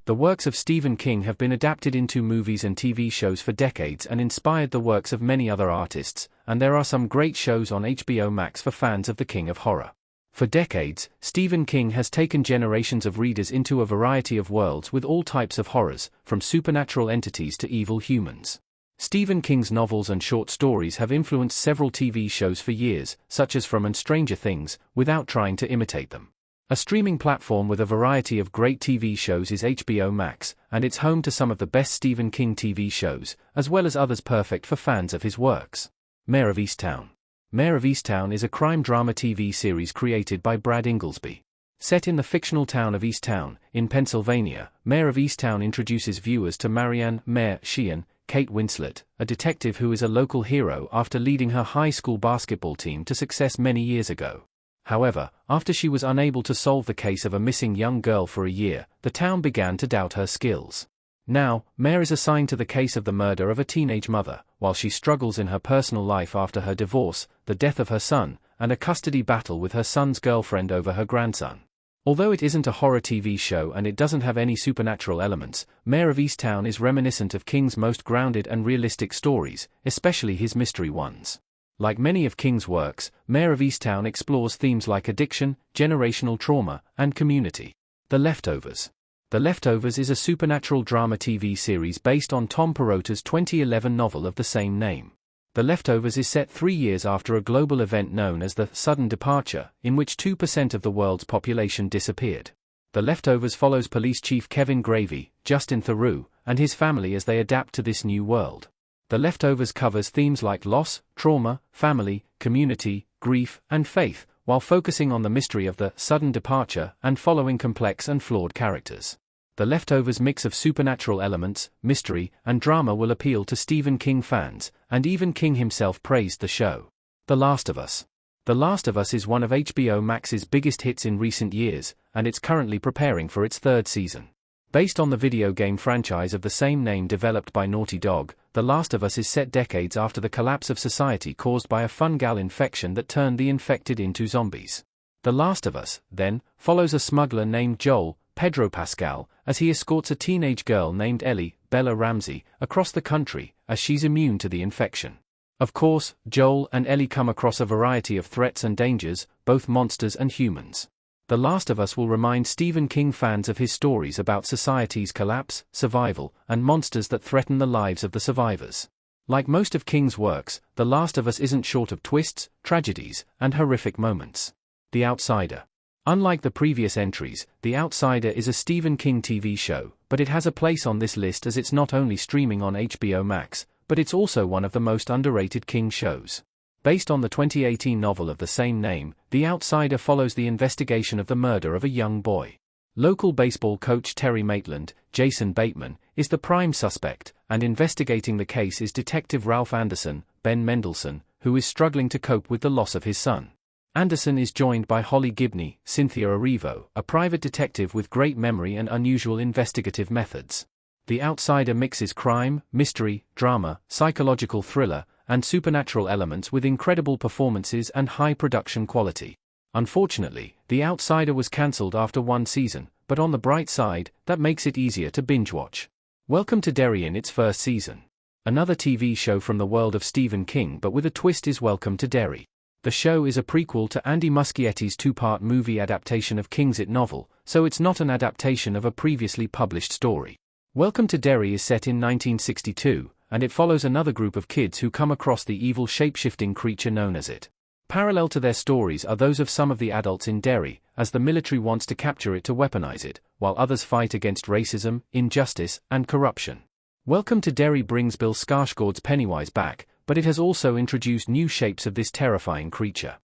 The works of Stephen King have been adapted into movies and TV shows for decades and inspired the works of many other artists, and there are some great shows on HBO Max for fans of the King of Horror. For decades, Stephen King has taken generations of readers into a variety of worlds with all types of horrors, from supernatural entities to evil humans. Stephen King's novels and short stories have influenced several TV shows for years, such as From and Stranger Things, without trying to imitate them. A streaming platform with a variety of great TV shows is HBO Max, and it's home to some of the best Stephen King TV shows, as well as others perfect for fans of his works. Mayor of Easttown. Mayor of Easttown is a crime drama TV series created by Brad Inglesby. Set in the fictional town of Easttown, in Pennsylvania, Mayor of Easttown introduces viewers to Marianne Mayor Sheehan, Kate Winslet, a detective who is a local hero after leading her high school basketball team to success many years ago. However, after she was unable to solve the case of a missing young girl for a year, the town began to doubt her skills. Now, Mayor is assigned to the case of the murder of a teenage mother, while she struggles in her personal life after her divorce, the death of her son, and a custody battle with her son's girlfriend over her grandson. Although it isn't a horror TV show and it doesn't have any supernatural elements, Mayor of Easttown is reminiscent of King's most grounded and realistic stories, especially his mystery ones. Like many of King's works, Mayor of Easttown explores themes like addiction, generational trauma, and community. The Leftovers. The Leftovers is a supernatural drama TV series based on Tom Perotta's 2011 novel of the same name. The Leftovers is set 3 years after a global event known as the Sudden Departure, in which 2% of the world's population disappeared. The Leftovers follows Police Chief Kevin Gravy, Justin Theroux, and his family as they adapt to this new world. The Leftovers covers themes like loss, trauma, family, community, grief, and faith, while focusing on the mystery of the sudden departure and following complex and flawed characters. The Leftovers' mix of supernatural elements, mystery, and drama will appeal to Stephen King fans, and even King himself praised the show. The Last of Us. The Last of Us is one of HBO Max's biggest hits in recent years, and it's currently preparing for its 3rd season. Based on the video game franchise of the same name developed by Naughty Dog, The Last of Us is set decades after the collapse of society caused by a fungal infection that turned the infected into zombies. The Last of Us, then, follows a smuggler named Joel, Pedro Pascal, as he escorts a teenage girl named Ellie, Bella Ramsey, across the country, as she's immune to the infection. Of course, Joel and Ellie come across a variety of threats and dangers, both monsters and humans. The Last of Us will remind Stephen King fans of his stories about society's collapse, survival, and monsters that threaten the lives of the survivors. Like most of King's works, The Last of Us isn't short of twists, tragedies, and horrific moments. The Outsider. Unlike the previous entries, The Outsider is a Stephen King TV show, but it has a place on this list as it's not only streaming on HBO Max, but it's also one of the most underrated King shows. Based on the 2018 novel of the same name, The Outsider follows the investigation of the murder of a young boy. Local baseball coach Terry Maitland, Jason Bateman, is the prime suspect, and investigating the case is Detective Ralph Anderson, Ben Mendelsohn, who is struggling to cope with the loss of his son. Anderson is joined by Holly Gibney, Cynthia Erivo, a private detective with great memory and unusual investigative methods. The Outsider mixes crime, mystery, drama, psychological thriller, and supernatural elements with incredible performances and high production quality. Unfortunately, The Outsider was cancelled after 1 season, but on the bright side, that makes it easier to binge-watch. Welcome to Derry in its 1st season. Another TV show from the world of Stephen King but with a twist is Welcome to Derry. The show is a prequel to Andy Muschietti's 2-part movie adaptation of King's It novel, so it's not an adaptation of a previously published story. Welcome to Derry is set in 1962, and it follows another group of kids who come across the evil shape-shifting creature known as it. Parallel to their stories are those of some of the adults in Derry, as the military wants to capture it to weaponize it, while others fight against racism, injustice, and corruption. Welcome to Derry brings Bill Skarsgård's Pennywise back, but it has also introduced new shapes of this terrifying creature.